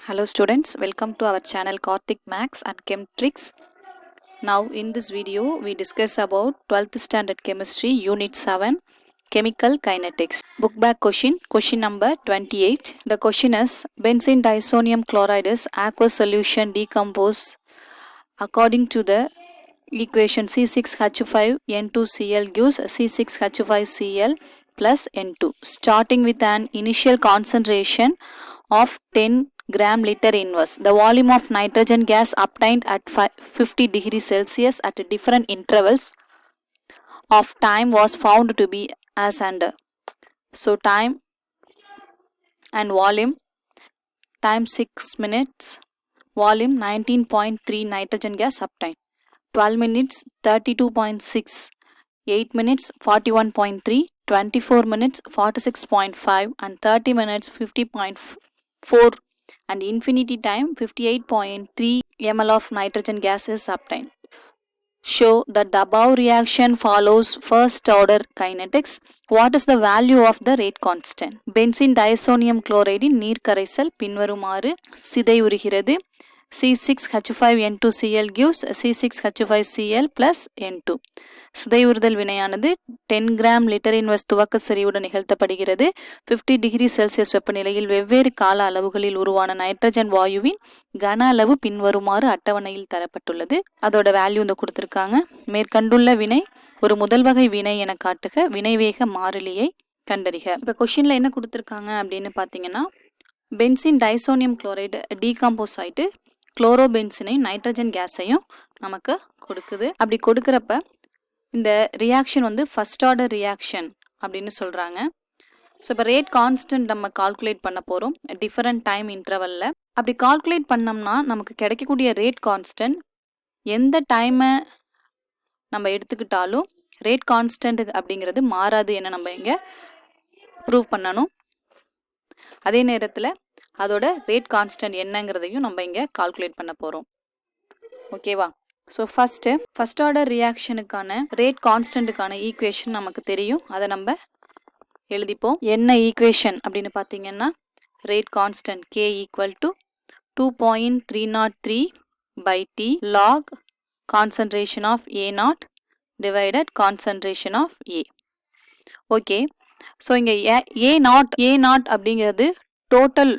Hello students, welcome to our channel Karthik Max and Chem Tricks. Now in this video we discuss about 12th standard chemistry unit 7 chemical kinetics. Book back question number 28. The question is benzene disonium chloride is aqueous solution decompose according to the equation C6H5N2Cl gives C6H5Cl plus N2 starting with an initial concentration of 10 gram liter inverse. The volume of nitrogen gas obtained at 50 degrees Celsius at different intervals of time was found to be as under. So time and volume, time 6 minutes, volume 19.3 nitrogen gas obtained. 12 minutes 32.6, 8 minutes 41.3, 24 minutes 46.5 and 30 minutes 50.4 and infinity time 58.3 ml of nitrogen gas is obtained. Show that the above reaction follows first order kinetics. What is the value of the rate constant? Benzene diazonium chloride நீர் கரைசல் பின்வருமாறு சிதைவுறுகிறது. C6H5N2Cl gives C6H5Cl plus N2. சிதைவுறுதல் வினையானது 10 gram litre inverse துவக்க செறிவுடன் நிகழ்த்தப்படுகிறது. 50 degree Celsius வெப்பநிலையில் வெவ்வேறு கால அளவுகளில் உருவான nitrogen வாயுவின் கன அளவு பின்வருமாறு அட்டவணையில் தரப்பட்டுள்ளது. அதோட வேல்யூ இந்த கொடுத்திருக்காங்க. மேற்கண்டுள்ள வினை ஒரு முதல் வகை வினை என காட்டுக. வினைவேக மாறிலியை கண்டறிக. இப்போ கொஸ்டின்ல என்ன கொடுத்திருக்காங்க அப்படின்னு பார்த்தீங்கன்னா பென்சின் டைசோனியம் குளோரைடு டீகாம்போஸ் ஆயிட்டு குளோரோபென்சினை நைட்ரஜன் கேஸையும் நமக்கு கொடுக்குது. அப்படி கொடுக்குறப்ப இந்த ரியாக்ஷன் வந்து ஃபர்ஸ்ட் ஆர்டர் ரியாக்ஷன் அப்படின்னு சொல்கிறாங்க. ஸோ இப்போ ரேட் கான்ஸ்டன்ட் நம்ம கால்குலேட் பண்ண போகிறோம் டிஃபரெண்ட் டைம் இன்டர்வலில். அப்படி கால்குலேட் பண்ணோம்னா நமக்கு கிடைக்கக்கூடிய ரேட் கான்ஸ்டன்ட் எந்த டைமை நம்ம எடுத்துக்கிட்டாலும் ரேட் கான்ஸ்டன்ட் அப்படிங்கிறது மாறாது என நம்ம இங்கே ப்ரூவ் பண்ணணும். அதே நேரத்தில் அதோட ரேட் கான்ஸ்டன்ட் என்னங்கிறதையும் நம்ம இங்கே கால்குலேட் பண்ண போகிறோம். ஓகேவா? ஸோ ஃபர்ஸ்ட் ஆர்டர் ரியாக்ஷனுக்கான ரேட் கான்ஸ்டன்ட்டுக்கான ஈக்குவேஷன் நமக்கு தெரியும். அதை நம்ம எழுதிப்போம். என்ன ஈக்குவேஷன் அப்படின்னு பார்த்தீங்கன்னா rate constant K equal to 2.303 by T log concentration of A0 divided concentration of A. Okay, so இங்கே A0 அப்படிங்கிறது டோட்டல்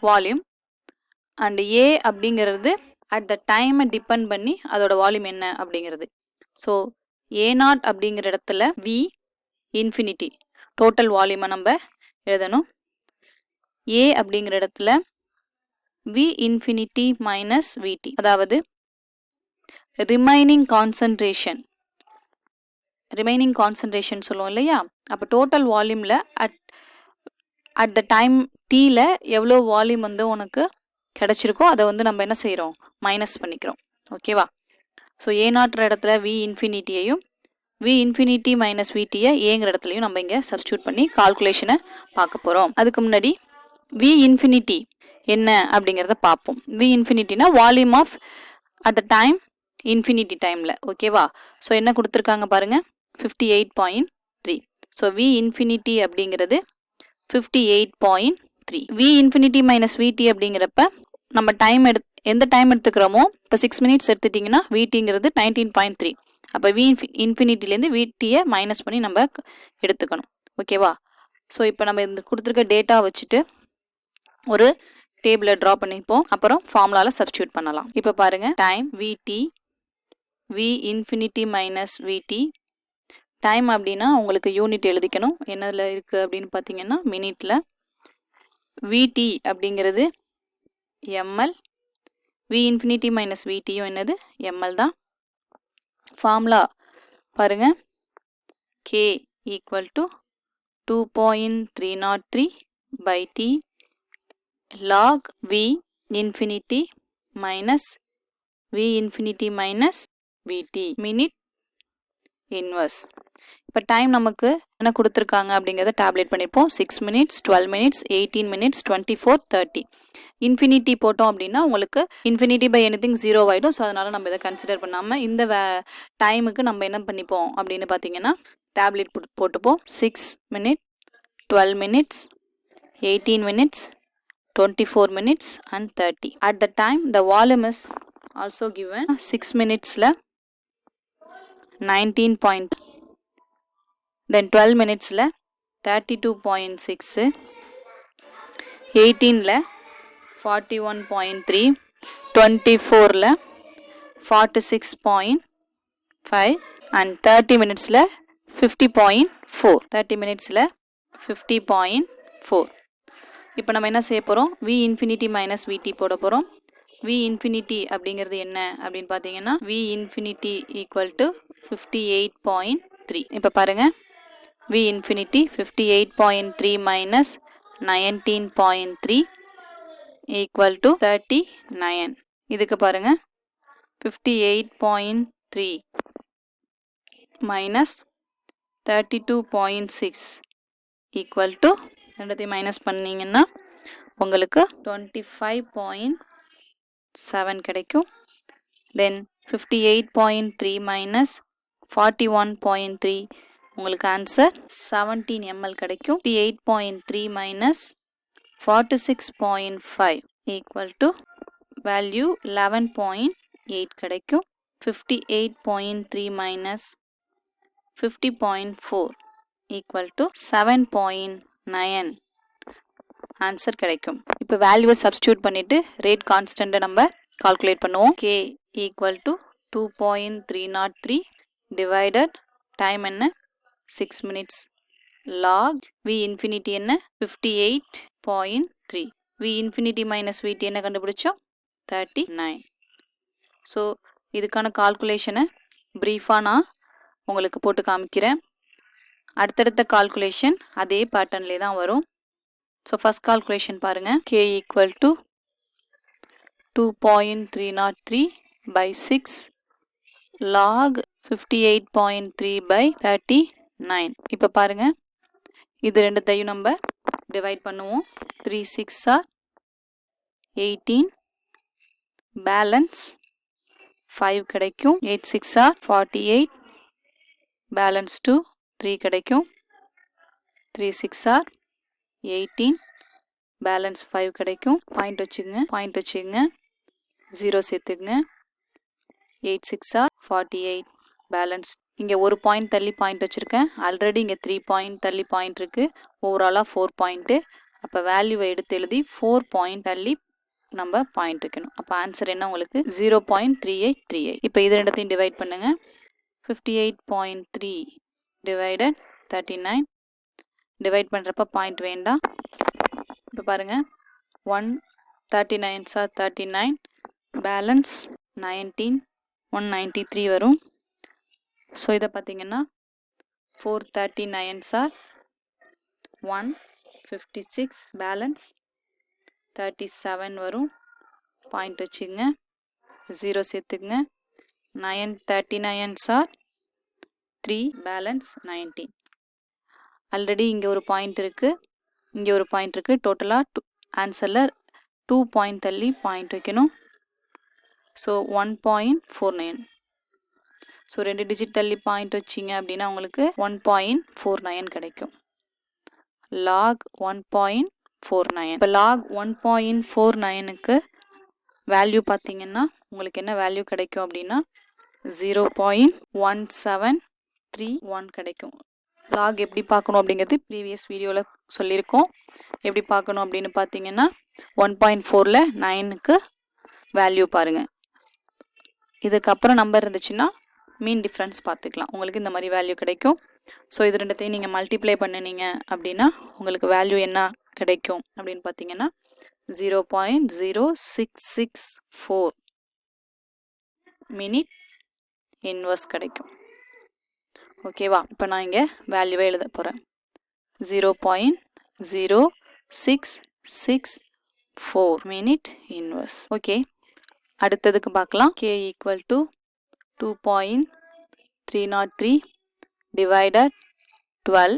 வால்யூம் அண்ட் A அப்படிங்கிறது அட் த டைமை டிபெண்ட் பண்ணி அதோட வால்யூம் என்ன அப்படிங்கிறது. ஸோ A0 அப்படிங்கிற இடத்துல V இன்ஃபினிட்டி டோட்டல் வால்யூமை நம்ம எழுதணும். A அப்படிங்கிற இடத்துல V இன்ஃபினிட்டி மைனஸ் VT, அதாவது ரிமைனிங் கான்சன்ட்ரேஷன் சொல்லுவோம் இல்லையா? அப்போ டோட்டல் வால்யூமில் அட் த டைம் டீயில் எவ்வளோ வால்யூம் வந்து உனக்கு கிடச்சிருக்கோ அதை வந்து நம்ம என்ன செய்கிறோம், மைனஸ் பண்ணிக்கிறோம். ஓகேவா? ஸோ A0 இடத்துல V இன்ஃபினிட்டியையும் V இன்ஃபினிட்டி மைனஸ் VTயை ஏங்கிற இடத்துலையும் நம்ம இங்கே சப்ஸ்டியூட் பண்ணி கால்குலேஷனை பார்க்க போகிறோம். அதுக்கு முன்னாடி V இன்ஃபினிட்டி என்ன அப்படிங்கிறத பார்ப்போம். V இன்ஃபினிட்டினா volume of at the time infinity டைமில். ஓகேவா? ஸோ என்ன கொடுத்துருக்காங்க பாருங்கள், 58.3. ஸோ V இன்ஃபினிட்டி அப்படிங்கிறது 58.3. V இன்ஃபினிட்டி மைனஸ் VT அப்படிங்கிறப்ப நம்ம எந்த டைம் எடுத்துக்கிறோமோ, இப்போ 6 மினிட்ஸ் எடுத்துட்டிங்கன்னா VTங்கிறது 19.3. அப்போ V இன்ஃபினிட்டிலேருந்து VTயை மைனஸ் பண்ணி நம்ம எடுத்துக்கணும். ஓகேவா? ஸோ இப்போ நம்ம இந்த கொடுத்துருக்க டேட்டா வச்சுட்டு ஒரு டேபிளை ட்ரா பண்ணிப்போம். அப்புறம் ஃபார்முலாவில் சப்ஸ்டியூட் பண்ணலாம். இப்போ பாருங்கள், time VT V infinity minus VT. Time அப்படின்னா உங்களுக்கு யூனிட் எழுதிக்கணும். என்னதில் இருக்குது அப்படின்னு பார்த்தீங்கன்னா மினிட்டில். VT அப்படிங்கிறது ml, V இன்ஃபினிட்டி மைனஸ் VTயும் என்னது ml தான். ஃபார்முலா பாருங்கள், K equal to 2.303 by T log V infinity minus V infinity minus VT minute inverse. இப்போ டைம் நமக்கு என்ன கொடுத்துருக்காங்க அப்படிங்கிறத டேப்லெட் பண்ணியிருப்போம். 6 மினிட்ஸ், 12 மினிட்ஸ், 18 மினிட்ஸ், 24, 30. இன்ஃபினிட்டி போட்டோம் அப்படின்னா உங்களுக்கு இன்ஃபினிட்டி பை எனிதிங் 0 ஆகிடும். ஸோ அதனால் நம்ம இதை கன்சிடர் பண்ணாமல் இந்த டைமுக்கு நம்ம என்ன பண்ணிப்போம் அப்படின்னு பார்த்தீங்கன்னா டேப்லெட் போட்டுப்போம். 6 minute, 12 minutes, 18 minutes, 24 minutes and 30. At the time the volume is also given 6 minutes la 19 point, then 12 minutes la 32.6, 18 la 41.3, 24 la 46.5 and 30 minutes la 50.4. 30 minutes la 50.4. இப்போ நம்ம என்ன செய்ய போகிறோம், v infinity minus vt போட போகிறோம். v infinity அப்படிங்கிறது என்ன அப்படின்னு பார்த்தீங்கன்னா v infinity equal to 58.3. இப்போ பாருங்கள், v infinity 58.3 minus 19.3 equal to 39. இதுக்கு பாருங்கள் 58.3 minus 32.6 equal to, ரெண்டத்தையும் மைனஸ் பண்ணிங்கன்னா உங்களுக்கு 25.7 கிடைக்கும். தென் 58.3 மைனஸ் 41.3 உங்களுக்கு ஆன்சர் 17 ml கிடைக்கும். 58.3 மைனஸ் 46.5 ஈக்குவல் டு வேல்யூ 11.8 கிடைக்கும். 58.3 மைனஸ் 50.4 ஈக்குவல் டு 7.9 ஆன்சர் கிடைக்கும். இப்போ வேல்யூவை சப்ஸ்டியூட் பண்ணிட்டு ரேட் கான்ஸ்டன்ட்டை நம்ம கால்குலேட் பண்ணுவோம். k equal to 2.303 divided time என்ன 6 மினிட்ஸ் லாக் v இன்ஃபினிட்டி என்ன 58.3. v இன்ஃபினிட்டி மைனஸ் vt என்ன கண்டுபிடிச்சோம் 39. ஸோ இதுக்கான கால்குலேஷனை ப்ரீஃபாக நான் உங்களுக்கு போட்டு காமிக்கிறேன். அடுத்தடுத்த கால்குலேஷன் அதே பேட்டர்ன்லேயே தான் வரும். ஸோ ஃபஸ்ட் கால்குலேஷன் பாருங்கள், k equal to 2.303 by 6 log 58.3 by 39. இப்போ பாருங்கள், இது ரெண்டுத்தையும் நம்ம டிவைட் பண்ணுவோம். 3 6 are 18, பேலன்ஸ் 5 கிடைக்கும். 8 6 are 48, பேலன்ஸ் 2 3 கிடைக்கும். 3 6 are 18, பேலன்ஸ் 5 கிடைக்கும். பாயிண்ட் வச்சுங்க 0 சேர்த்துக்குங்க. 8 6 are 48, பேலன்ஸ் இங்கே ஒரு பாயிண்ட் தள்ளி பாயிண்ட் வச்சுருக்கேன். ஆல்ரெடி இங்கே 3 பாயிண்ட் தள்ளி பாயிண்ட் இருக்குது. ஓவராலாக 4 பாயிண்ட்டு. அப்போ வேல்யூவை எடுத்து எழுதி 4 பாயிண்ட் தள்ளி நம்ம பாயிண்ட் வைக்கணும். அப்போ ஆன்சர் என்ன உங்களுக்கு 0.3838. இப்போ இது ரெண்டத்தையும் டிவைட் பண்ணுங்கள். 58.3 டிவைடட் 39. டிவைட் பண்ணுறப்ப பாயிண்ட் வேண்டாம். இப்போ பாருங்கள் 139 சார் 39, பேலன்ஸ் 19 193 வரும். ஸோ இதை பார்த்தீங்கன்னா 439 சார் 156, பேலன்ஸ் 37 வரும். பாயிண்ட் வச்சுங்க 0 சேர்த்துக்குங்க. 939 சார் 3, பேலன்ஸ் 19. ஆல்ரெடி இங்கே ஒரு பாயிண்ட் இருக்குது, இங்கே ஒரு பாயிண்ட் இருக்குது. டோட்டலாக ஆன்சரில் 2 பாயிண்ட் தள்ளி பாயிண்ட் வைக்கணும். ஸோ 1.49. ஸோ 2 டிஜிட் தள்ளி பாயிண்ட் வச்சிங்க அப்படின்னா உங்களுக்கு 1.49 கிடைக்கும். லாக் 1.49. இப்போ லாக் 1.49க்கு வேல்யூ பார்த்தீங்கன்னா உங்களுக்கு என்ன வேல்யூ கிடைக்கும் அப்படின்னா 0.1731 கிடைக்கும். லாக் எப்படி பார்க்கணும் அப்படிங்கிறது ப்ரீவியஸ் வீடியோவில் சொல்லியிருக்கோம். எப்படி பார்க்கணும் அப்படின்னு பார்த்தீங்கன்னா 1.4ல் 9க்கு வேல்யூ பாருங்கள். இதுக்கப்புறம் நம்பர் இருந்துச்சுன்னா மீன் டிஃப்ரென்ஸ் பார்த்துக்கலாம். உங்களுக்கு இந்த மாதிரி வேல்யூ கிடைக்கும். ஸோ இது ரெண்டத்தையும் நீங்கள் மல்டிப்ளை பண்ணினீங்க அப்படின்னா உங்களுக்கு வேல்யூ என்ன கிடைக்கும் அப்படின்னு பார்த்தீங்கன்னா 0.0664 மினிட் இன்வர்ஸ் கிடைக்கும். ஓகேவா? இப்போ நான் இங்கே வேல்யூவை எழுத போகிறேன். 0.0664 மினிட் இன்வர்ஸ். ஓகே, அடுத்ததுக்கு பார்க்கலாம். k equal to 2.303 divided 12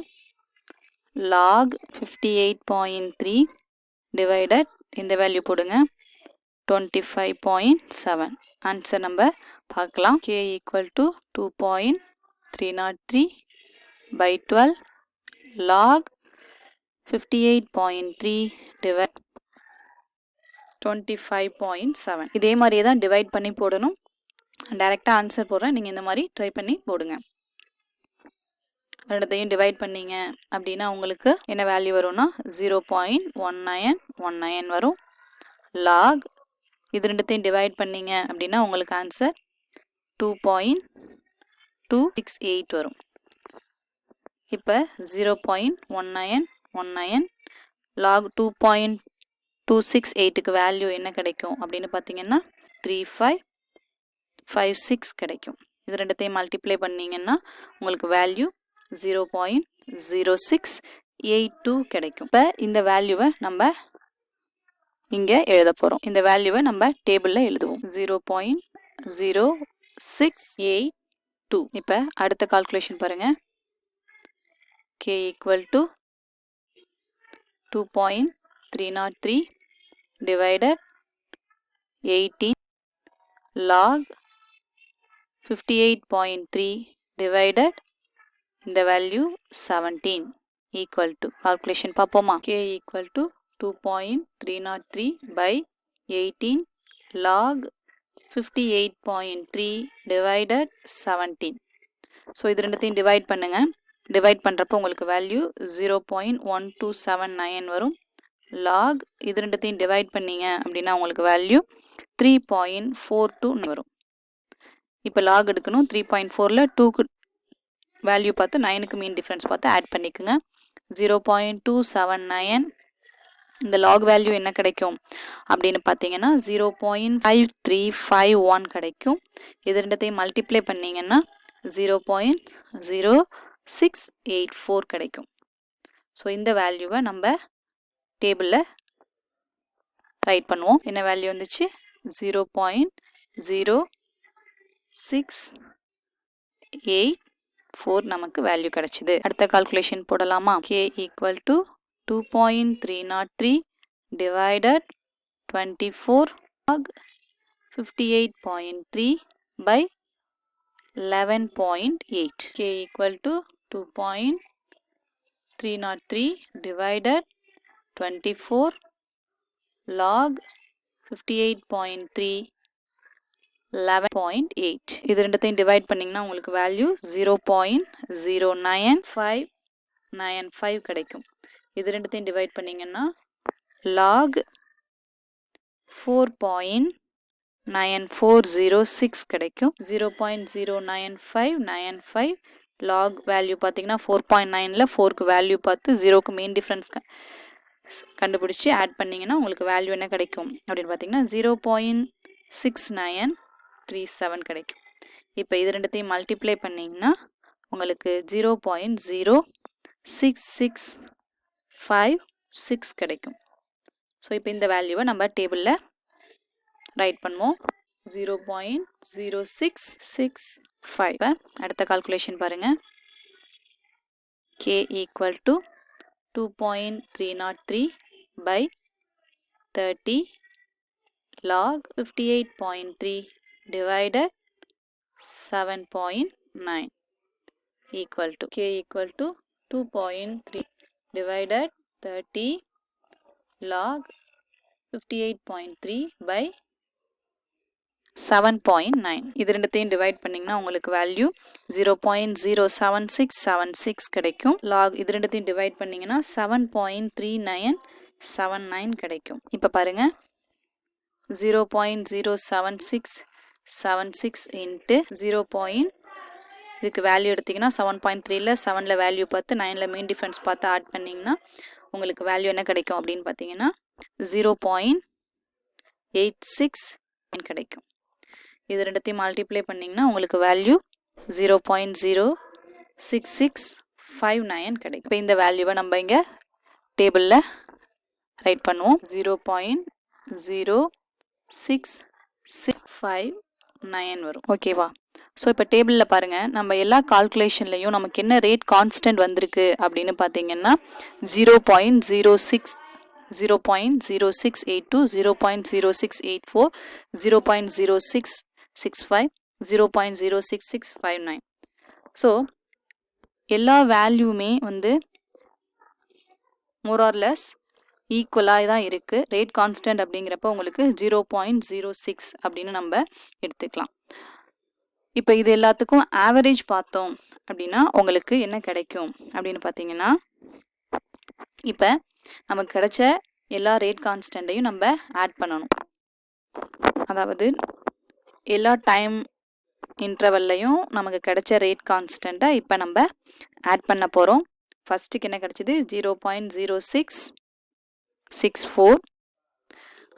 log 58.3 divided இந்த வேல்யூ போடுங்க 25.7. ஆன்சர் நம்ம பார்க்கலாம். k equal to 2.303 by 12 log 58.3 divided 25.7. இதே மாதிரியே தான் டிவைட் பண்ணி போடணும். டைரெக்டாக ஆன்சர் போடுறேன், நீங்கள் இந்த மாதிரி ட்ரை பண்ணி போடுங்க. ரெண்டுத்தையும் டிவைட் பண்ணீங்க அப்படின்னா உங்களுக்கு என்ன வேல்யூ வரும்னா 0.1919 வரும். லாக் இது ரெண்டுத்தையும் டிவைட் பண்ணீங்க அப்படின்னா உங்களுக்கு ஆன்சர் 2.268 வரும். இப்போ 0.1919 லாக் 2.268க்கு வேல்யூ என்ன கிடைக்கும் அப்படின்னு பார்த்தீங்கன்னா 3556 கிடைக்கும். இது ரெண்டுத்தையும் மல்டிப்ளை பண்ணீங்கன்னா உங்களுக்கு வேல்யூ 0.0682 கிடைக்கும். இப்போ இந்த வேல்யூவை நம்ம இங்கே எழுத போகிறோம். இந்த வேல்யூவை நம்ம டேபிளில் எழுதுவோம். 0.0682. இப்போ அடுத்த கால்குலேஷன் பாருங்கள். K equal to 2.303 divided 18 log 58.3 divided இந்த வேல்யூ 17 equal to calculation பார்ப்போமா. K equal to 2.303 by 18 log 58.3 divided 17. So இது ரெண்டுத்தையும் டிவைட் பண்ணுங்க. டிவைட் பண்ணுறப்போ உங்களுக்கு வேல்யூ 0.1279 வரும். லாக் இது ரெண்டுத்தையும் டிவைட் பண்ணீங்க அப்படின்னா உங்களுக்கு வேல்யூ 3.42 வரும். இப்போ லாக் எடுக்கணும். 3.4ல் 2க்கு வேல்யூ பார்த்து 9க்கு மீன் டிஃப்ரென்ஸ் பார்த்து ஆட் பண்ணிக்கோங்க. 0.279 இந்த லாக் வேல்யூ என்ன கிடைக்கும் அப்படின்னு பார்த்தீங்கன்னா 0.5351 கிடைக்கும். இது ரெண்டுத்தையும் மல்டிப்ளை பண்ணிங்கன்னா 0.0684 கிடைக்கும். ஸோ இந்த வேல்யூவை நம்ம டேபிளில் ரைட் பண்ணுவோம். என்ன வேல்யூ வந்துச்சு 0.0684 நமக்கு வேல்யூ கிடைச்சிது. அடுத்த கால்குலேஷன் போடலாமா. K equal to 2.303 divided 24 log 58.3 by 11.8. K equal to 2.303 divided 24 log 58.3 11.8. இது ரெண்டுத்தையும் டிவைட் பண்ணிங்கன்னா உங்களுக்கு வேல்யூ 0.09595 கிடைக்கும். இது ரெண்டுத்தையும் டிவைட் பண்ணிங்கன்னா log 4.9406 கிடைக்கும். 0.09595 log வேல்யூ பார்த்தீங்கன்னா 4.9ல் 4க்கு வேல்யூ பார்த்து 0க்கு மீன் டிஃப்ரென்ஸ் கண்டுபிடிச்சி ஆட் பண்ணிங்கன்னா உங்களுக்கு வேல்யூ என்ன கிடைக்கும் அப்படின்னு பார்த்தீங்கன்னா 0.6937 கிடைக்கும். இப்போ இது ரெண்டுத்தையும் மல்டிப்ளை பண்ணிங்கன்னா உங்களுக்கு 0.06656 கிடைக்கும். ஸோ இப்போ இந்த வேல்யூவை நம்ம டேபிளில் ரைட் பண்ணுவோம். 0.0665. அடுத்த கால்குலேஷன் பாருங்கள். K equal to 2.303 by 30 log 58.3 divided 7.9 equal to K equal to 2.3 divided 30 log 58.3 by 7.9. இது ரெண்டுத்தையும் டிவைட் பண்ணிங்கன்னா உங்களுக்கு வேல்யூ 0.07676 கிடைக்கும். லாக் இது ரெண்டுத்தையும் டிவைட் பண்ணிங்கன்னா 7.3979 கிடைக்கும். இப்போ பாருங்கள் 0.07676 இன்ட்டு 0. இதுக்கு வேல்யூ எடுத்திங்கன்னா 7.3ல் 7ல் வேல்யூ பார்த்து 9ல் மீன் டிஃப்ரென்ஸ் பார்த்து ஆட் பண்ணிங்கன்னா உங்களுக்கு வேல்யூ என்ன கிடைக்கும் அப்படின்னு பார்த்தீங்கன்னா 0.86 கிடைக்கும். இது ரெண்டுத்தையும் மல்டிப்ளை பண்ணிங்கன்னா உங்களுக்கு வேல்யூ 0.06659 கிடைக்கும். இப்போ இந்த வேல்யூவை நம்ம இங்கே டேபிளில் ரைட் பண்ணுவோம். 0.06659 வரும். ஓகேவா. ஸோ இப்போ டேபிளில் பாருங்கள், நம்ம எல்லா கால்குலேஷன்லையும் நமக்கு என்ன ரேட் கான்ஸ்டன்ட் வந்திருக்கு அப்படின்னு பார்த்தீங்கன்னா 0.06, 0.0682, 0.0684, 0.0665, 0.06659. ஸோ எல்லா வேல்யூமே வந்து மோர் ஆர் லெஸ் ஈக்குவலாக தான் இருக்குது. ரேட் கான்ஸ்டன்ட் அப்படிங்கிறப்ப உங்களுக்கு 0.06 அப்படின்னு நம்ம எடுத்துக்கலாம். இப்போ இது எல்லாத்துக்கும் ஆவரேஜ் பார்த்தோம் அப்படின்னா உங்களுக்கு என்ன கிடைக்கும் அப்படின்னு பார்த்தீங்கன்னா, இப்போ நமக்கு கிடைச்ச எல்லா ரேட் கான்ஸ்டண்ட்டையும் நம்ம ஆட் பண்ணணும். அதாவது எல்லா டைம் இன்டர்வல்லையும் நமக்கு கிடைச்ச ரேட் கான்ஸ்டண்ட்டை இப்போ நம்ம ஆட் பண்ண போகிறோம். ஃபஸ்ட்டுக்கு என்ன கிடைச்சிது? 0.0664.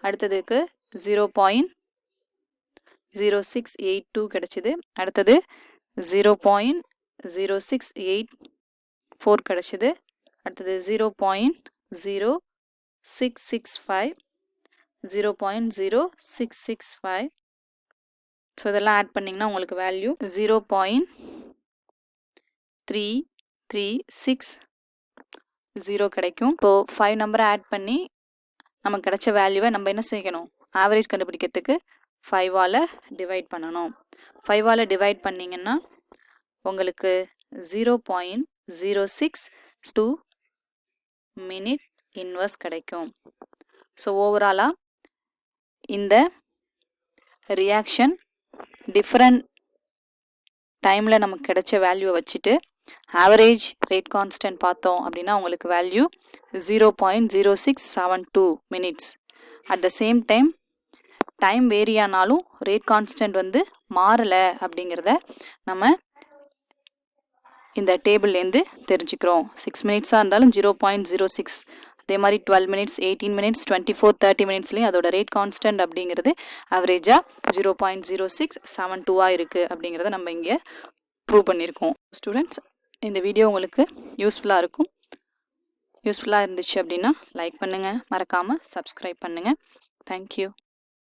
அடுத்ததுக்கு 0.0682 கிடைச்சிது. அடுத்தது 0.0684 கிடைச்சிது. அடுத்தது 0.0665, 0.0665. ஸோ இதெல்லாம் ஆட் பண்ணிங்கன்னா உங்களுக்கு வேல்யூ 0.3360 கிடைக்கும். இப்போது 5 நம்பரை ஆட் பண்ணி நமக்கு கிடைச்ச வேல்யூவை நம்ம என்ன செய்யணும்? ஆவரேஜ் கண்டுபிடிக்கிறதுக்கு 5ஆல் டிவைட் பண்ணணும். 5ஆல் டிவைட் பண்ணிங்கன்னா உங்களுக்கு 0.062 மினிட் இன்வர்ஸ் கிடைக்கும். ஸோ ஓவராலாக இந்த ரியாக்ஷன் டிஃப்ரெண்ட் டைமில் நமக்கு கிடைச்ச வேல்யூவை வச்சுட்டு ஆவரேஜ் ரேட் கான்ஸ்டன்ட் பார்த்தோம் அப்படின்னா உங்களுக்கு value 0.0672 minutes. At the same time vary ஆனாலும் ரேட் கான்ஸ்டன்ட் வந்து மாறலை அப்படிங்கிறத நம்ம இந்த டேபிள்லேருந்து தெரிஞ்சுக்கிறோம். 6 மினிட்ஸாக இருந்தாலும் 0.06, அதே மாதிரி 12 மினிட்ஸ், 18 மினிட்ஸ், 24, 30 மினிட்ஸ்லேயும் அதோட ரேட் கான்ஸ்டன்ட் அப்படிங்கிறது ஆவரேஜாக 0.0672 இருக்குது அப்படிங்கிறத நம்ம இங்கே ப்ரூவ் பண்ணியிருக்கோம். ஸ்டூடெண்ட்ஸ், இந்த வீடியோ உங்களுக்கு யூஸ்ஃபுல்லாக இருக்கும். யூஸ்ஃபுல்லாக இருந்துச்சு அப்படின்னா லைக் பண்ணுங்கள், மறக்காமல் சப்ஸ்கிரைப் பண்ணுங்கள். தேங்க்யூ.